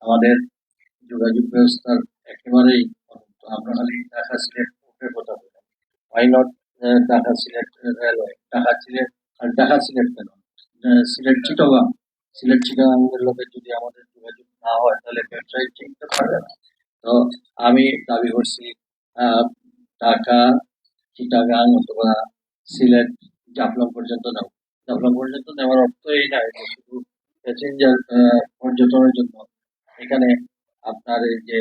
আমাদের যোগাযোগ ব্যবস্থার একেবারেই অনুন্নত। আমরা খালি ঢাকা সিলেট রুটের কথা বলি, why not Dhaka Sylhet railway, Dhaka Sylhet আর ঢাকা সিলেট কেন, সিলেট চিটাগাং, সিলেট চিটাগাং এর লোকের যদি আমাদের যোগাযোগ না হয় তাহলে ব্যবসায়িক চিনতে পারবে না। তো আমি দাবি করছি ঢাকা, চিটাগাং অথবা সিলেট, জাফলং পর্যন্ত নেব। জাফলং পর্যন্ত নেওয়ার অর্থ এই নয় যে শুধু প্যাসেঞ্জার পর্যটনের জন্য। এখানে আপনার এই যে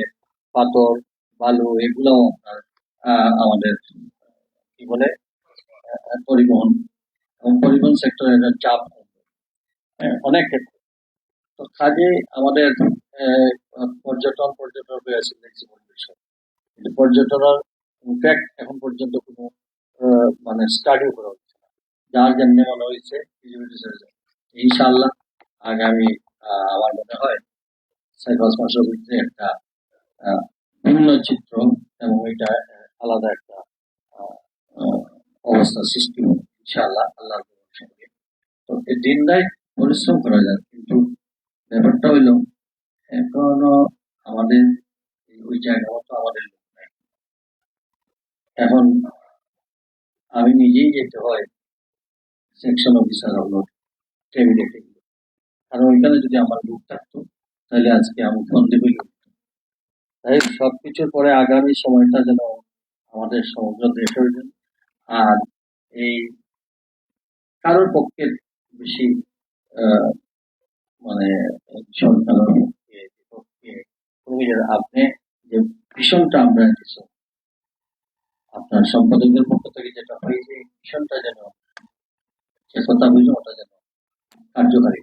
পাথর, বালু এগুলাও আপনার আমাদের কি বলে পরিবহন এবং পরিবহন সেক্টরে একটা চাপ কমবে, অনেক ক্ষেত্রে। তো কাজে আমাদের পর্যটন হয়ে আছে ফ্লেক্সিবল বিষয়, কিন্তু পর্যটনের ইনফ্যাক্ট এখন পর্যন্ত কোনো মানে স্টাডিও করা হচ্ছে না, যার যেমনি মনে হয়েছে ইনশাআল্লাহ আগামী আমার মনে হয় 4-5 মাসের ভিতরে একটা ভিন্ন চিত্র এবং এটা আলাদা একটা আহ, আহ, অবস্থা সৃষ্টি হবে ইনশাআল্লাহ আল্লাহর সঙ্গে। তো এই দিন রাত পরিশ্রম করা যায়, কিন্তু ব্যাপারটা হইলো এখনো আমাদের ওই জায়গা মতো আমাদের লোক নাই। এখন আমি নিজেই যেতে হয় সেকশন অফিসার হলো টেবিলে টেবিলে, কারণ ওইখানে যদি আমার লোক থাকতো তাহলে আজকে আমি ফোন দেবে লোক। তাই সবকিছুর পরে আগামী সময়টা যেন আমাদের সমগ্র দেশের জন্য, আর এই কারোর পক্ষে বেশি মানে সরকারের পক্ষে বিপক্ষে কর্মীদের আপনি যে ভীষণটা আমরা কিছু আপনার সম্পাদকদের পক্ষ থেকে যেটা হয়েছে ভীষণটা যেন সে কথা বুঝে ওটা যেন কার্যকারী